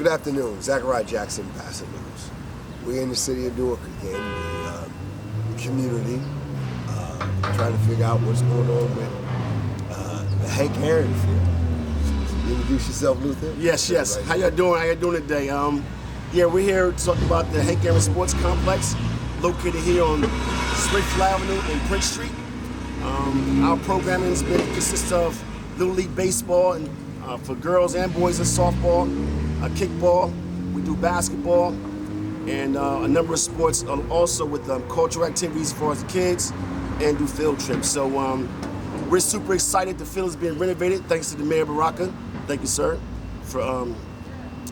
Good afternoon, Zachariah Jackson, Basa News. We're in the city of Newark again, the community, trying to figure out what's going on with the Hank Aaron field. You introduce yourself, Luther? Yes. Right. How y'all doing? How y'all doing today? Yeah, we're here to talk about the Hank Aaron Sports Complex, located here on Springfield Avenue and Prince Street. Our programming consists of Little League Baseball and for girls and boys and softball, kickball. We do basketball and a number of sports. Also with cultural activities for the kids and do field trips. So we're super excited. The field is being renovated thanks to the Mayor Baraka. Thank you, sir, for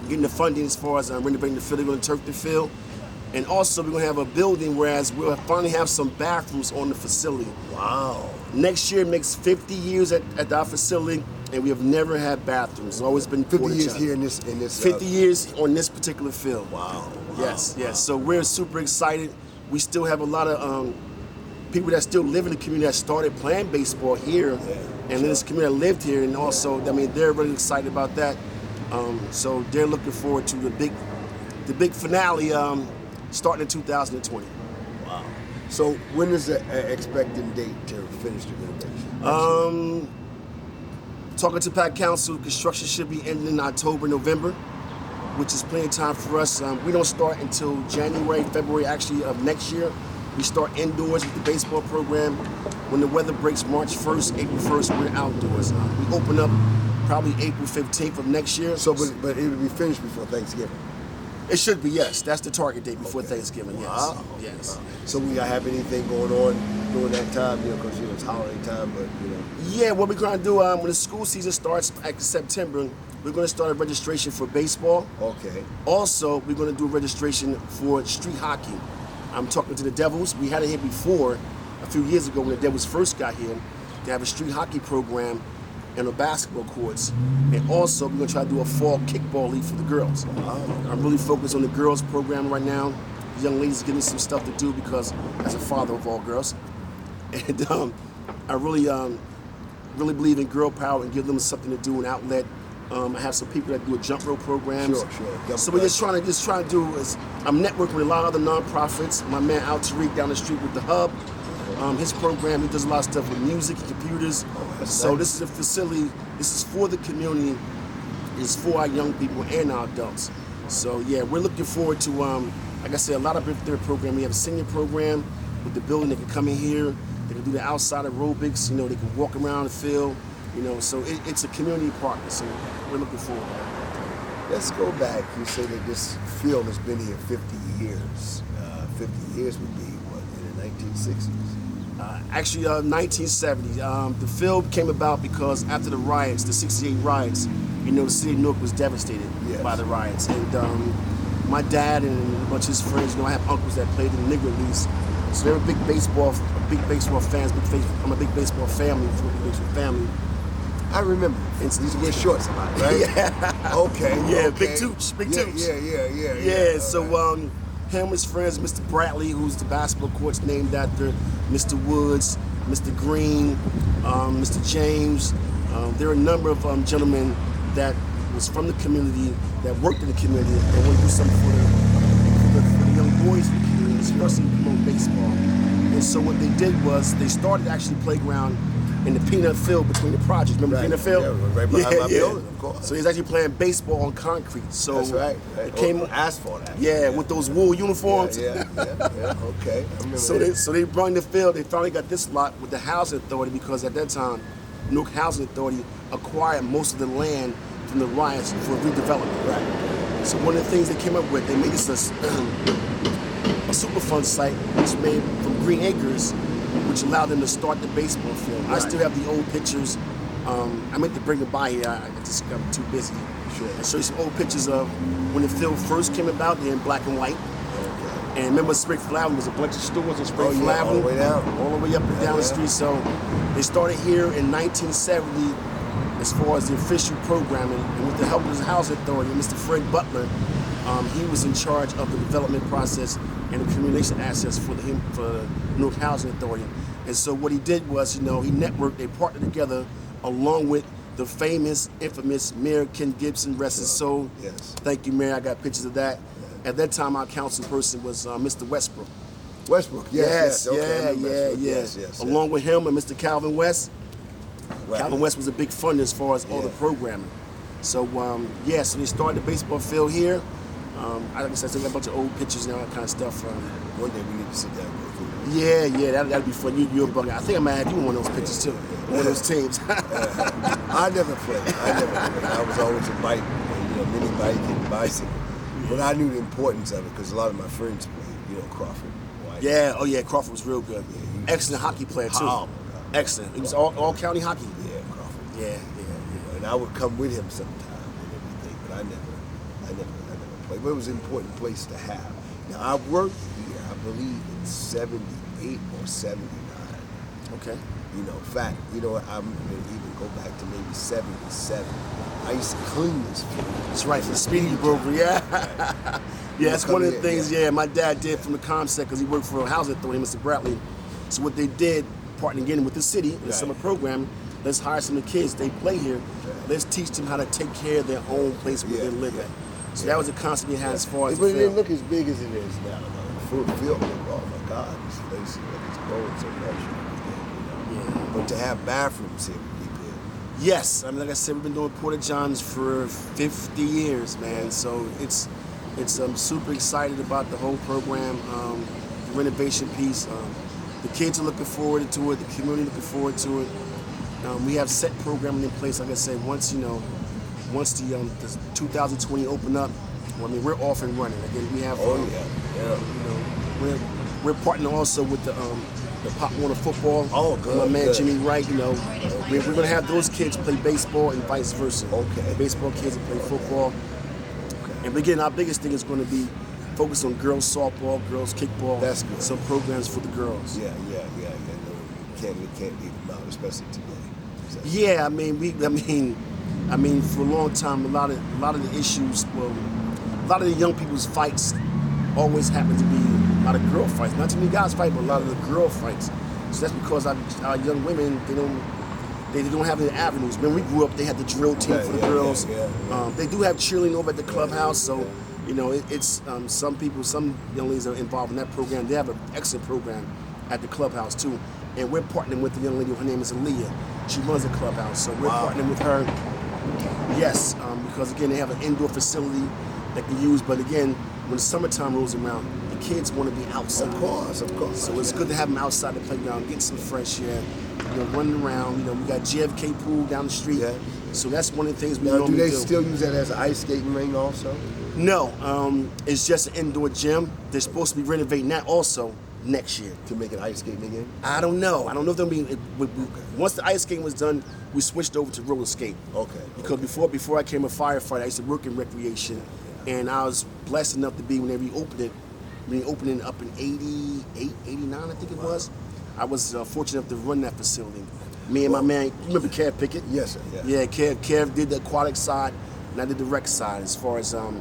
getting the funding as far as renovating the field. They're going to turf the field. And also we're going to have a building whereas we'll finally have some bathrooms on the facility. Wow. Next year makes 50 years at our facility, and we have never had bathrooms. It's always been 50 years here in this 50 years on this particular field. Wow. Yes. So we're super excited. We still have a lot of people that still live in the community that started playing baseball here, and in this community that lived here, and also, I mean, they're really excited about that. So they're looking forward to the big finale starting in 2020. Wow. So when is the expected date to finish the renovation? Talking to Pack Council, construction should be ending in October, November, which is plenty of time for us. We don't start until January, February actually of next year. We start indoors with the baseball program. When the weather breaks March 1st, April 1st, we're outdoors. We open up probably April 15th of next year. So, but it will be finished before Thanksgiving? It should be, yes. That's the target date before Thanksgiving, yes. Wow. Yes. So we have anything going on during that time, because it's holiday time, but Yeah, what we're going to do when the school season starts in September, we're going to start a registration for baseball. Okay. Also, we're going to do a registration for street hockey. I'm talking to the Devils. We had it here before, a few years ago when the Devils first got here. They have a street hockey program and the basketball courts. And also, we're going to try to do a fall kickball league for the girls. Wow. I'm really focused on the girls program right now. The young ladies are getting some stuff to do because as a father of all girls. And I really believe in girl power and give them something to do, an outlet. I have some people that do a jump rope programs. Sure. So we're just trying to do is I'm networking with a lot of other nonprofits. My man Al Tariq down the street with the Hub. His program, he does a lot of stuff with music and computers. So nice. This is a facility, this is for the community, it's for our young people and our adults. So yeah, we're looking forward to, like I said, a lot of different programs. We have a senior program with the building. They can come in here, they can do the outside aerobics, they can walk around the field, so it's a community partner, so we're looking forward to that. Let's go back. You say that this field has been here 50 years. 50 years would be, what, in the 1960s? Actually, 1970. The field came about because after the riots, the 68 riots, the city of Newark was devastated by the riots. And my dad and a bunch of his friends, I have uncles that played in the Negro Leagues. So they were big baseball fans. I'm a big baseball family, I remember. These wear shorts a lot, right? Yeah. Okay. Yeah, okay. big toots. Yeah. So him and his friends, Mr. Bradley, who's the basketball coach named after Mr. Woods, Mr. Green, Mr. James. There are a number of gentlemen that was from the community, that worked in the community, and want to do something for the young boys in the community, especially promote baseball. And so what they did was they started actually playground in the peanut field between the projects. Remember the peanut field? Yeah, right behind my building, of course. So he's actually playing baseball on concrete. So that's right. It came asphalt. with those wool uniforms. Yeah. Okay. I remember So they brought in the field. They finally got this lot with the housing authority because at that time, Newark Housing Authority acquired most of the land from the riots for redevelopment. Right. So one of the things they came up with, they made this a Superfund site, which made from Green Acres, which allowed them to start the baseball field. Right. I still have the old pictures. I meant to bring them by here. I just got too busy. Sure. I'll show you some old pictures of when the field first came about. They're in black and white. Okay. And remember Springfield Avenue, there's a bunch of stores on Springfield Avenue. All the way down. All the way up and down the street. So they started here in 1970 as far as the official programming. And with the help of the Housing Authority, Mr. Fred Butler, he was in charge of the development process and the communication assets for the Newark Housing Authority. And so what he did was, he networked, they partnered together along with the famous, infamous Mayor Ken Gibson, rest his soul. Yes. Thank you, Mayor. I got pictures of that. At that time, our council person was Mr. Westbrook. Westbrook, yes. Okay, Yes. yes. Along with him and Mr. Calvin West. Right. Calvin West was a big funder as far as all the programming. So, so they started the baseball field here. Like I said, I got a bunch of old pictures and all that kind of stuff. One day we need to sit down and go through that. Yeah, that'd be fun. You're a bugger. I think I might have you in one of those pictures too. One of those teams. I never played. I was always a bike, mini bike and bicycle. But I knew the importance of it because a lot of my friends played, Crawford. Yeah, Crawford was real good. Yeah, excellent hockey player too. Oh, excellent. He was all county hockey. Yeah, Crawford. Yeah. And I would come with him sometime and everything, but I never played. But it was an important place to have. Now I worked here, I believe, in '78 or '79. Okay. In fact, I'm gonna even go back to maybe '77. I used to clean this field. That's right, for the speedy broker, yeah. Right. Yeah, that's one of the things, my dad did from the ComSec because he worked for a housing authority, Mr. Bradley. So what they did, partnering again with the city in the summer program, let's hire some of the kids, they play here, let's teach them how to take care of their own place where they live at. So that was a concept we had as far as But it didn't look as big as it is now, though. The field, oh my God, this place is growing so much. But to have bathrooms here would be good. Yes, like I said, we've been doing Porta Johns for 50 years, man. So it's I'm super excited about the whole program, the renovation piece. The kids are looking forward to it. The community looking forward to it. We have set programming in place. Like I said, once the 2020 open up, we're off and running. Again, we have. We're partnering also with the Pop Warner football. Oh, good. My man good. Jimmy Wright. We're going to have those kids play baseball and vice versa. Okay. Baseball kids will play football. And again, our biggest thing is going to be focused on girls softball, girls kickball. That's good. Some programs for the girls. Yeah. No, you can't leave them out, especially today. Yeah, for a long time, a lot of the issues, a lot of the young people's fights always happen to be a lot of girl fights. Not too many guys fight, but a lot of the girl fights. So that's because our young women, they don't have any avenues. When we grew up, they had the drill team for the girls. They do have cheerleading over at the clubhouse, so it's some young ladies are involved in that program. They have an excellent program at the clubhouse too, and we're partnering with the young lady. Her name is Aaliyah. She runs the clubhouse, so we're partnering with her. Yes, because again, they have an indoor facility that can use. But again, when the summertime rolls around, the kids want to be outside. Of course. So it's good to have them outside the playground, get some fresh air, running around. We got JFK pool down the street. Yeah. So that's one of the things we normally do. Do they still use that as an ice skating ring also? No, it's just an indoor gym. They're supposed to be renovating that also next year. To make it ice skating again? I don't know if they'll be. Once the ice skating was done, we switched over to roller skate. Okay. Because before I became a firefighter, I used to work in recreation, and I was blessed enough to be when they reopened it up in 88, 89, I think it was. I was fortunate enough to run that facility. Me and my man, you remember Kev Pickett? Yes, sir. Yeah, Kev did the aquatic side, and I did the rec side. As far as a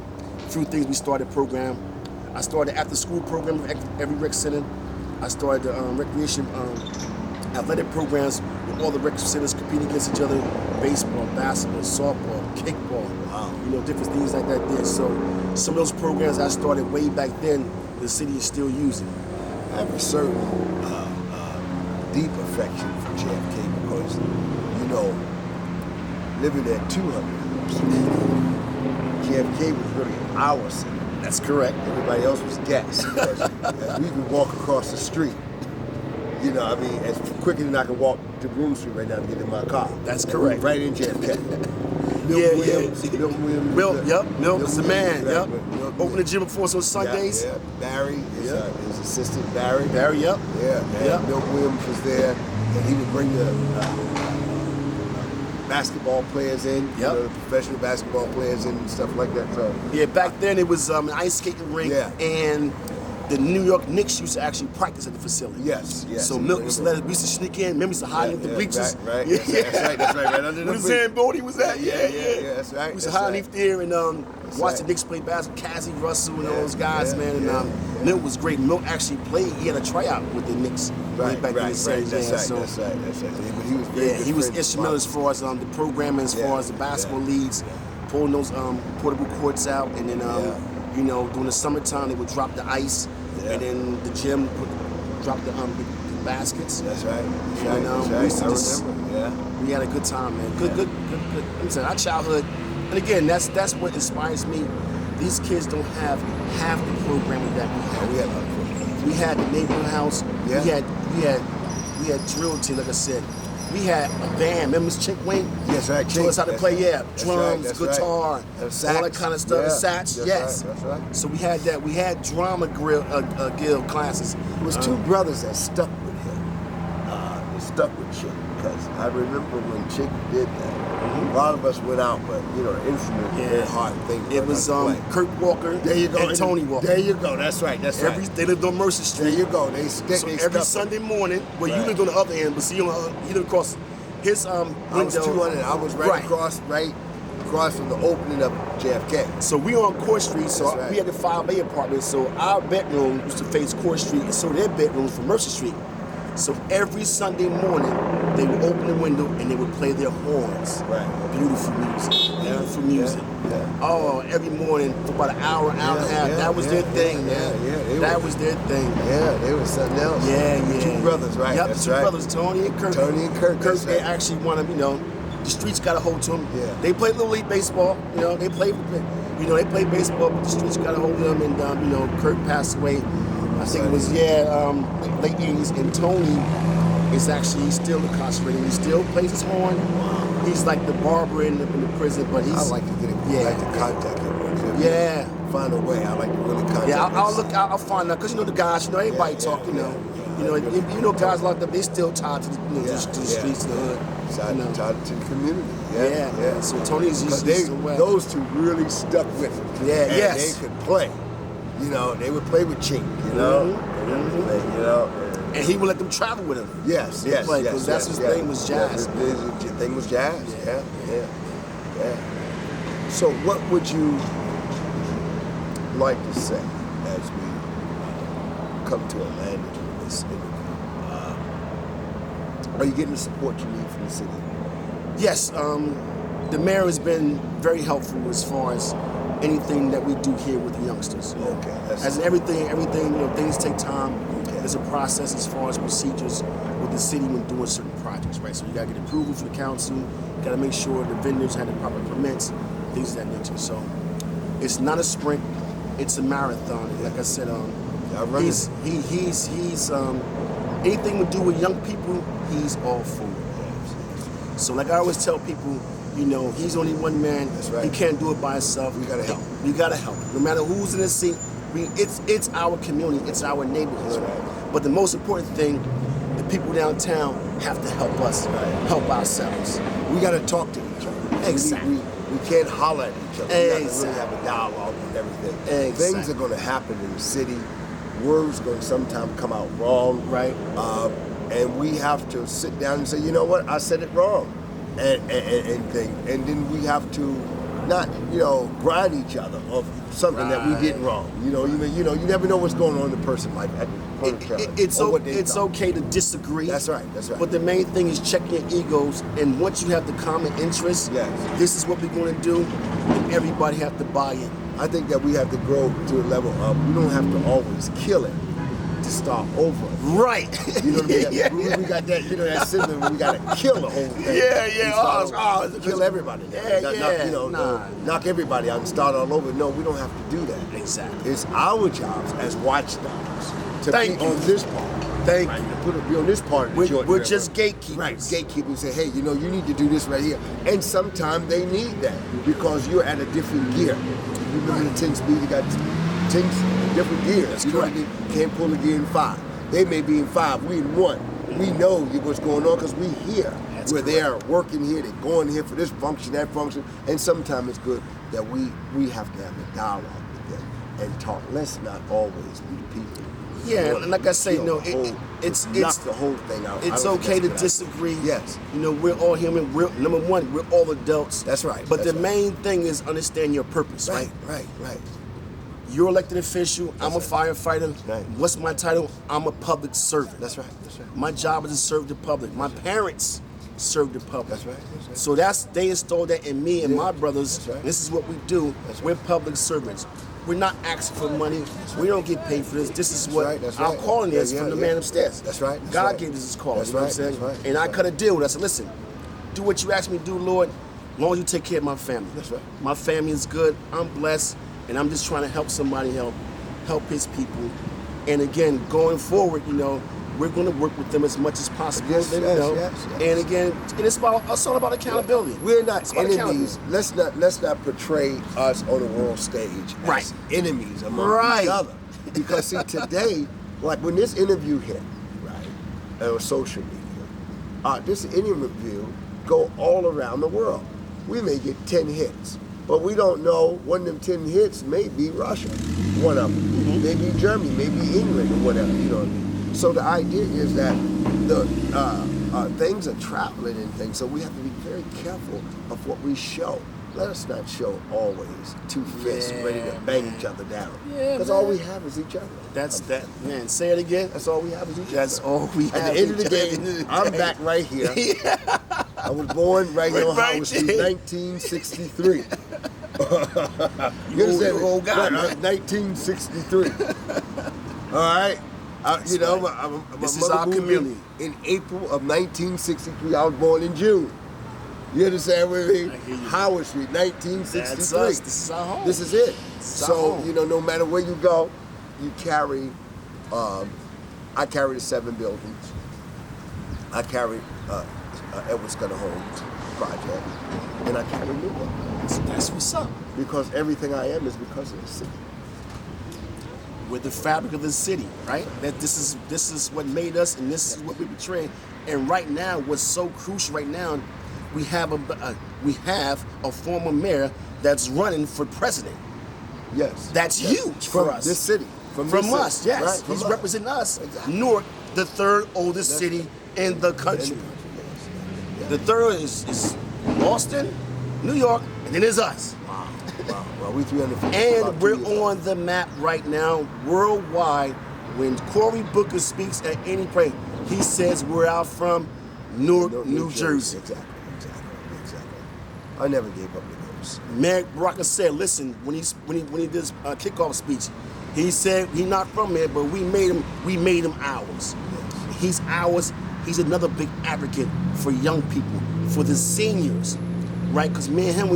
few things we started program. I started after school program at every rec center. I started the recreation athletic programs with all the rec centers competing against each other: baseball, basketball, softball, kickball. Wow. Different things like that there. So some of those programs I started way back then, the city is still using. I have a certain deep affection for JFK because, living at 200, JFK was really our city. That's correct. Everybody else was gas. Because we could walk across the street. As quicker than I can walk to Broome Street right now to get in my car. That's correct. Right in JFK. Milk Williams. Milk is the man. Exactly. Yep. Open the gym for us on Sundays. Yeah. Barry, his assistant Barry. Yep. Yeah. Milk Williams was there, and he would bring the basketball players in, the professional basketball players in and stuff like that. So back then it was an ice skating rink and the New York Knicks used to actually practice at the facility. Yes. So Milk used to let us, we used to sneak in. Remember, we used to hide in the bleachers. Right. Yeah. That's right. Right under the Where the Zamboni was at. Yeah. That's right. We used to hide underneath there and watch the Knicks play basketball. Cassie Russell and all those guys, man. And Milk was great. Milk actually played. He had a tryout with the Knicks way back in the 70s. That's right. But he was very good. He was instrumental as far as the programming, as far as the basketball leagues, pulling those portable courts out, and then you know, during the summertime they would drop the ice, and then the gym would drop the baskets. That's right. We used to we had a good time, man. Good. I'm saying our childhood, and again, that's what inspires me. These kids don't have half the programming that we had. We had a lot of programs. We had the neighborhood house. Yeah. We had drill team, like I said. We had a band. Remember Chick Wing? Yes, right. Showed us how to play, drums, that's guitar, right. all that kind of stuff. Yeah. Sax, yes. That's right. So we had that. We had drama guild classes. It was two brothers that stuck with him. They stuck with Chick because I remember when Chick did that. A lot of us went out, but you know, the instruments were very hard things. It was Kurt Walker and Tony Walker. There you go. That's right. They lived on Mercer Street. There you go. So every Sunday morning, well, you lived on the other end, but see, you lived across his window. I was 200. I was right across from the opening of JFK. So we on Court Street, so right. we had the 5A apartment, so our bedroom used to face Court Street, and so their bedrooms from Mercer Street. So every Sunday morning, they would open the window and they would play their horns. Right. Beautiful music. Yeah. Oh, every morning for about an hour and a half. That was their thing, man. That was their thing. Yeah, they was something else. Yeah. Two brothers, right? Yep, That's two brothers, Tony and Kurt. Kurt, they actually won them, you know. The streets got a hold to them. Yeah. They played Little League baseball. You know, they played baseball, but the streets got a hold of them. And you know, Kurt passed away. I think it was late 80s. And Tony is actually still incarcerated. He still plays his horn. Wow. He's like the barber in the prison, but he's. I like to get it. Like to contact him. Yeah. Find a way. I like to really contact. Yeah, I'll find out because you know the guys. You know everybody talk. You know guys locked up. They still tied to the streets and the hood. Tied to the community. Yeah. So Tony's just those two really stuck with him. Yeah. And they could play. You know, they would play with Chink. You know. Mm-hmm. You know. And he would let them travel with him. Yes. Because that's his thing was jazz. His thing was jazz. Yeah. So what would you like to say as we come to a landing in this interview? Are you getting the support you need from the city? Yes. The mayor has been very helpful as far as anything that we do here with the youngsters. Okay. As everything, you know, things take time. Okay. There's a process as far as procedures with the city when doing certain projects, right? So you gotta get approval from the council, you gotta make sure the vendors have the proper permits, things of that nature. So it's not a sprint, it's a marathon. Like I said, he's anything to do with young people, he's all for it. So like I always tell people, you know, he's only one man. That's right. He can't do it by himself. We gotta help. You gotta help. No matter who's in the seat, it's our community, it's our neighborhood. Right. But the most important thing, the people downtown have to help us, help ourselves. We gotta talk to each other. Exactly. We can't holler at each other. We gotta really have a dialogue with everything. Exactly. Things are gonna happen in the city. Words gonna sometimes come out wrong. Right. And we have to sit down and say, you know what, I said it wrong. And then we have to not, you know, grind each other of something that we did wrong. You know, you never know what's going on in the person's life. It's okay to disagree. That's right. But the main thing is checking your egos, and once you have the common interest, this is what we're going to do, and everybody have to buy in. I think that we have to grow to a level of we don't have to always kill it to start over. Right. You know what I mean? We got that, you know, that syndrome where we got to kill the whole thing. Kill everybody. Knock everybody out and start all over. No, we don't have to do that. Exactly. It's our jobs as watchdogs to be on this part. Thank you. Be on this part of the joint. We're just gatekeepers. Right. Gatekeepers say, hey, you know, you need to do this right here. And sometimes they need that because you're at a different gear. You remember the 10-speed, you got 10 different gears. That's you correct. You can't pull a gear in 5. They may be in 5, we in 1. We know what's going on because we here. That's where correct. they are working here, they're going here for this function, that function. And sometimes it's good that we have to have a dialogue with them and talk. Let's not always be the people. Yeah, and like I say, Kill the whole- it's knock the whole thing out. It's okay to disagree. Yes. You know, we're all human. Number one, we're all adults. That's right. But That's the right. main thing is understand your purpose, right? Right. You're elected official. I'm a firefighter. Right. What's my title? I'm a public servant. That's right. My job is to serve the public. My parents serve the public. That's right. So they installed that in me and my brothers. That's right. This is what we do. That's We're right. public servants. We're not asking for money. We don't get paid for this. This is what That's our right. calling is Yeah, from the yeah. man upstairs. That's right. That's God right. gave us his calling. That's You know right. what I'm saying? That's right. And I That's cut a deal with it. I said, listen, do what you ask me to do, Lord, as long as you take care of my family. That's right. My family is good. I'm blessed. And I'm just trying to help somebody help his people. And again, going forward, you know, we're going to work with them as much as possible. Yes, you yes, know. yes. And again, and it's all about accountability. We're not It's about enemies. Let's not portray us on the world stage as Right. enemies among Right. each other. Because see, today, like when this interview hit, right, on social media, this interview go all around the world. We may get 10 hits, but we don't know one of them 10 hits may be Russia, one of them, maybe Germany, maybe England or whatever. You know what I mean? So the idea is that the things are traveling and things, so we have to be very careful of what we show. Let us not show always two fists ready to bang each other down. Yeah, Because all we have is each other. That's that, man. Say it again. That's all we have is each other. That's all we have. At the end of the day, I'm back right here. I was born right here on Right Howard Street, there. 1963. You old guy, Right, man. 1963. All right. You know, my This is mother our moved community. in April of 1963. I was born in June. You understand what I mean? I hear you. Howard Street, 1963. That's us. This is our home. This is it. It's our So, home. you know, no matter where you go, you carry, I carry the 7 buildings. I carry Edward Scudder Homes project, and I carry Newark. That's what's up. Because everything I am is because of the city. We're the fabric of the city, right? That this is what made us, and this is what we portray. And right now, what's so crucial right now, we have a former mayor that's running for president. Yes. That's Yes. huge for from us. this city. From From this us, city. yes. Right, from He's us. representing us. Exactly. Newark, the third oldest city in the country. Yes. The third is Boston, New York, and then it's us. Wow. Well, we 350. And about 2 we're years on the map right now, worldwide. When Cory Booker speaks at any place, he says we're out from Newark, New Jersey. Exactly. I never gave up the ghost. Mayor Baraka said, listen, when he did his kickoff speech, he said he's not from here, but we made him ours. He's ours. He's another big advocate for young people, for the seniors, right? Because me and him,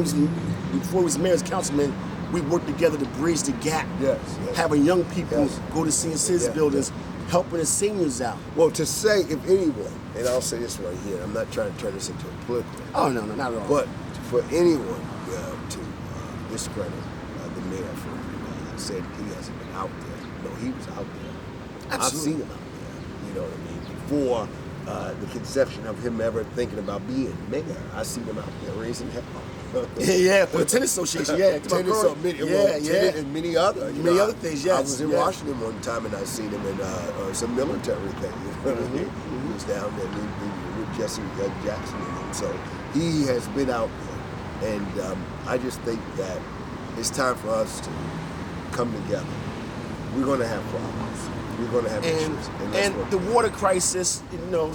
before he was mayor's councilman, we worked together to bridge the gap. Yes. Having young people Yes. go to senior citizen Yeah, buildings, helping the seniors out. Well, to say, if anyone, and I'll say this right here, I'm not trying to turn this into a political, Oh, no, not at all. but for anyone to discredit the mayor for said he hasn't been out there. No, he was out there. Absolutely. I've seen him out there. You know what I mean? Before the conception of him ever thinking about being mayor, I seen him out there raising hell. yeah, for the tennis association, yeah. Tennis, so many, tennis and many other, Many other things, yes, I was in yes. Washington one time and I seen him in some military thing. You know what I mean? He was down there with Jesse Jackson and him. So he has been out there, and I just think that it's time for us to come together. We're going to have problems. We're going to have issues, and the water crisis, you know,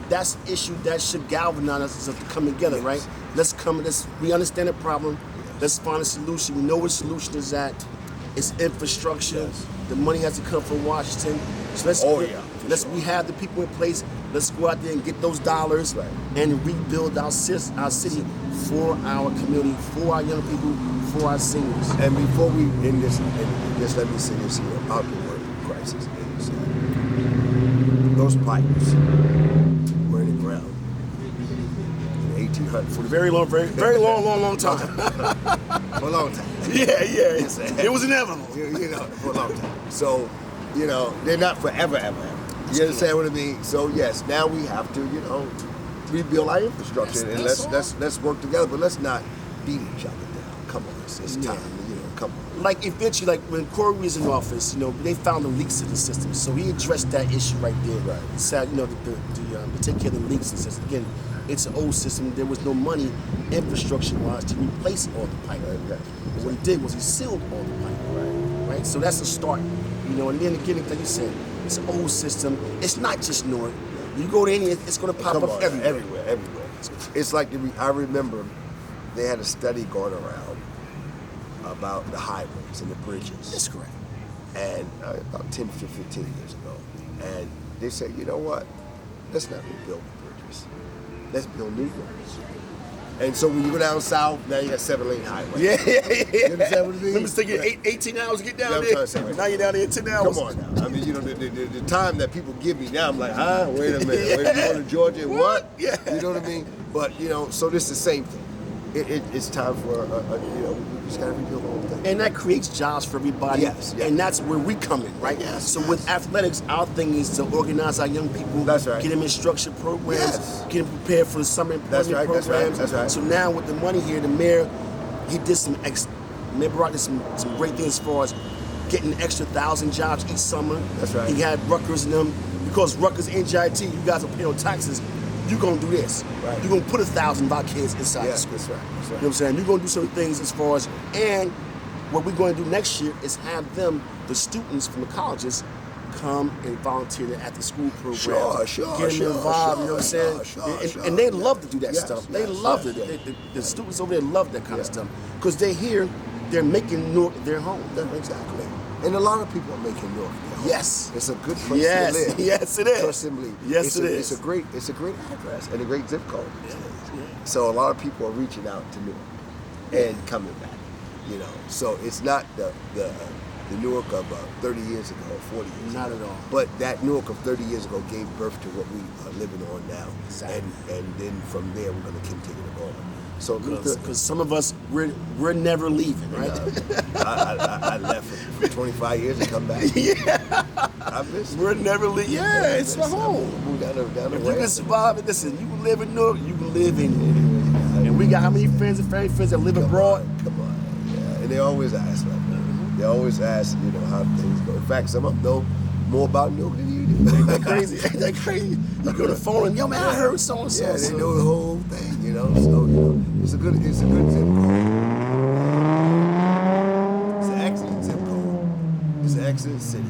that's an issue that should galvanize us to come together, Yes. right? We understand the problem. Yes. Let's find a solution. We know what the solution is at. It's infrastructure. Yes. The money has to come from Washington. So we have the people in place. Let's go out there and get those dollars Right. and rebuild our city for our community, for our young people, for our seniors. And before we end this, and just let me say this here about the water crisis, is those pipes were in the ground in the 1800s. For a very long time. For a long time. Yeah. It was inevitable. You know, for a long time. So, you know, they're not forever, ever. You understand what I mean? So yes, now we have to, you know, rebuild our infrastructure and let's work together, but let's not beat each other down. Come on, it's time. You know, come on. like eventually, like when Cory was in office, you know, they found the leaks in the system, so he addressed that issue right there. Right. He said, you know, to take care of the leaks in the system. Again, it's an old system. There was no money, infrastructure-wise, to replace all the pipe. Right. But what he did was he sealed all the pipe. Right. So that's a start. You know, and then again, like you said, it's an old system. It's not just Newark. You go to any, it's going to pop up everywhere. It's like I remember they had a study going around about the highways and the bridges. That's correct. And about 10 to 15 years ago. And they said, you know what? Let's not rebuild the bridges. Let's build new ones. And so when you go down south, now you got 7-lane highway. Yeah. You understand what I mean? Remember it's taking 18 hours to get down Yeah, there. Now you're down there in 10 hours. Come on now. I mean, you know, the time that people give me now, I'm like, wait a minute. Wait, you going to Georgia and what? Yeah. You know what I mean? But, you know, so this is the same thing. It's time for, you know, we just got to rebuild the whole thing. And that creates jobs for everybody. Yes. And that's where we come in, right? Yes. So with athletics, our thing is to organize our young people. That's right. Get them in structured programs. Yes. Get them prepared for the summer That's right. programs. That's right. So now with the money here, the mayor, he did Mayor Barack did some great things as far as getting an extra 1,000 jobs each summer. That's right. He had Rutgers and them, because Rutgers and NJIT, you guys are paying taxes. You're gonna do this. Right. You're gonna put 1,000 of our kids inside the school. That's right. You know what I'm saying? You're gonna do certain things as far as, and what we're going to do next year is have them, the students from the colleges, come and volunteer at the school program. Get them involved, you know what I'm saying? And they love to do that stuff. They love it. The students over there love that kind of stuff. Because they're here, they're making Newark their home. Exactly. And a lot of people are making Newark their home. Yes. It's a good place to live. Yes, it is. Trust and believe. Yes, it is. It's a great address and a great zip code. So a lot of people are reaching out to Newark and coming back. You know, so it's not the Newark of 30 years ago, 40 years Not ago. at all. But that Newark of 30 years ago gave birth to what we are living on now. Exactly. And then from there, we're going to continue to go on. So Luther, Because some of us, we're never leaving, right? I left for 25 years and come back. Yeah. I miss it. We're never leaving. Yeah, it's my home. Moved down the If you way. can survive it, listen, you can live in Newark, you can live in here. And we got how many friends and family friends that live abroad? Come on. Yeah. And they always ask, right? They always ask, you know, how things go. In fact, some of them know more about Newark than you do. Ain't that crazy? Ain't that crazy? You go to the phone and, yo, man, I heard so-and-so. Yeah, they know the whole thing, you know. So, you know, it's a good zip code. It's an excellent zip code. It's an excellent city.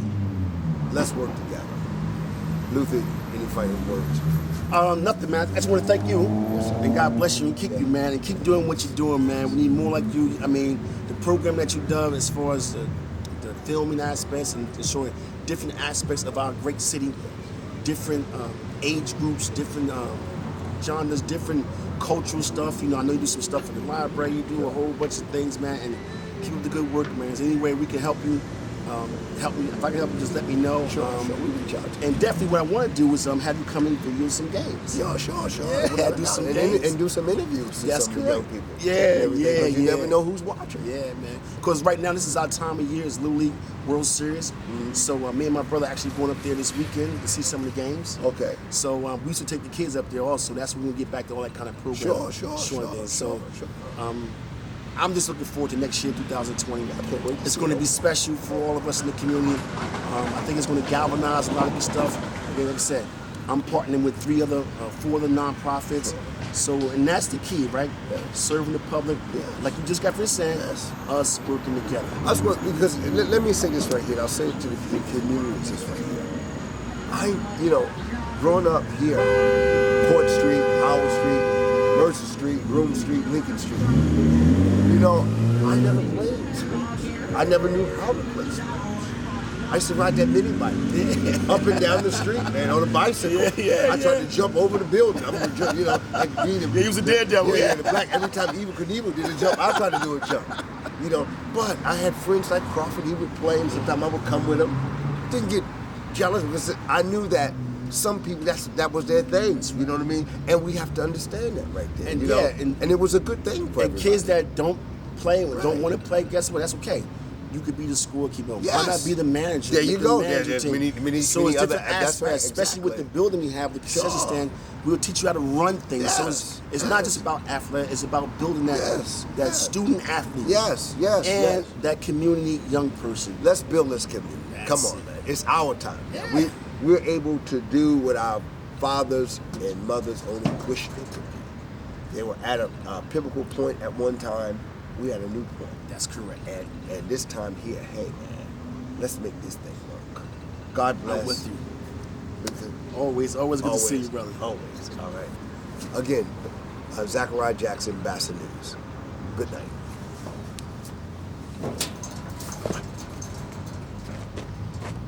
Let's work together. Luther, any final words? Nothing, man. I just want to thank you, and God bless you and keep you, man, and keep doing what you're doing, man. We need more like you. I mean, the program that you've done as far as the filming aspects and showing different aspects of our great city, different age groups, different genres, different cultural stuff. You know, I know you do some stuff in the library. You do a whole bunch of things, man, and keep up the good work, man. Is there any way we can help you? Help me. If I can help you, just let me know. Sure, we reach out to you. And definitely what I want to do is have you come in and do some games. Sure. Yeah, do some games. And do some interviews with some of the young people. Yeah. You never know who's watching. Yeah, man. Because right now, this is our time of year. It's Little League World Series. Mm-hmm. So me and my brother actually going up there this weekend to see some of the games. Okay. So we used to take the kids up there also. That's when we get back to all that kind of program. Sure. I'm just looking forward to next year, 2020. I can't wait. It's going to be special for all of us in the community. I think it's going to galvanize a lot of good stuff. Again, like I said, I'm partnering with 4 other nonprofits. So, and that's the key, right? Yeah. Serving the public, like you just got finished saying, us working together. Because let me say this right here. I'll say it to the communities this right here. Growing up here, Port Street, Howard Street, Mercer Street, Broome Street, Lincoln Street. I never played sports. I never knew how to play sports. I used to ride that mini bike up and down the street, man, on a bicycle. I tried to jump over the building. I'm gonna jump, like being he was a daredevil. The black. Every time Evel Knievel did a jump, I tried to do a jump. But I had friends like Crawford. He would play, and sometimes I would come with him. Didn't get jealous because I knew that some people that was their things. You know what I mean? And we have to understand that right there. And it was a good thing for everybody. Kids that don't play or don't want to play, guess what? That's okay. you could be the scorekeeper. Why Yes. not be the manager? There you the go. manager There- team? many so it's other- different that's right, aspects, especially with the exactly. building we have, the concession Sure. stand. We'll teach you how to run things. So Yes. it's not just about athlete. It's about building that Yes. that Yes. student athlete. Yes, yes, And yes. that community young person. Let's build this community. That's Come on, it. man. It's our time. Yeah. We're able to do what our fathers and mothers only wished they could do. They were at a pivotal point at one time. We at a new point. That's correct. And this time here, hey man, let's make this thing work. God bless. I'm with you. Luther. Always good to see you, brother. Always. All right. Again, Zachariah Jackson, Basa News. Good night.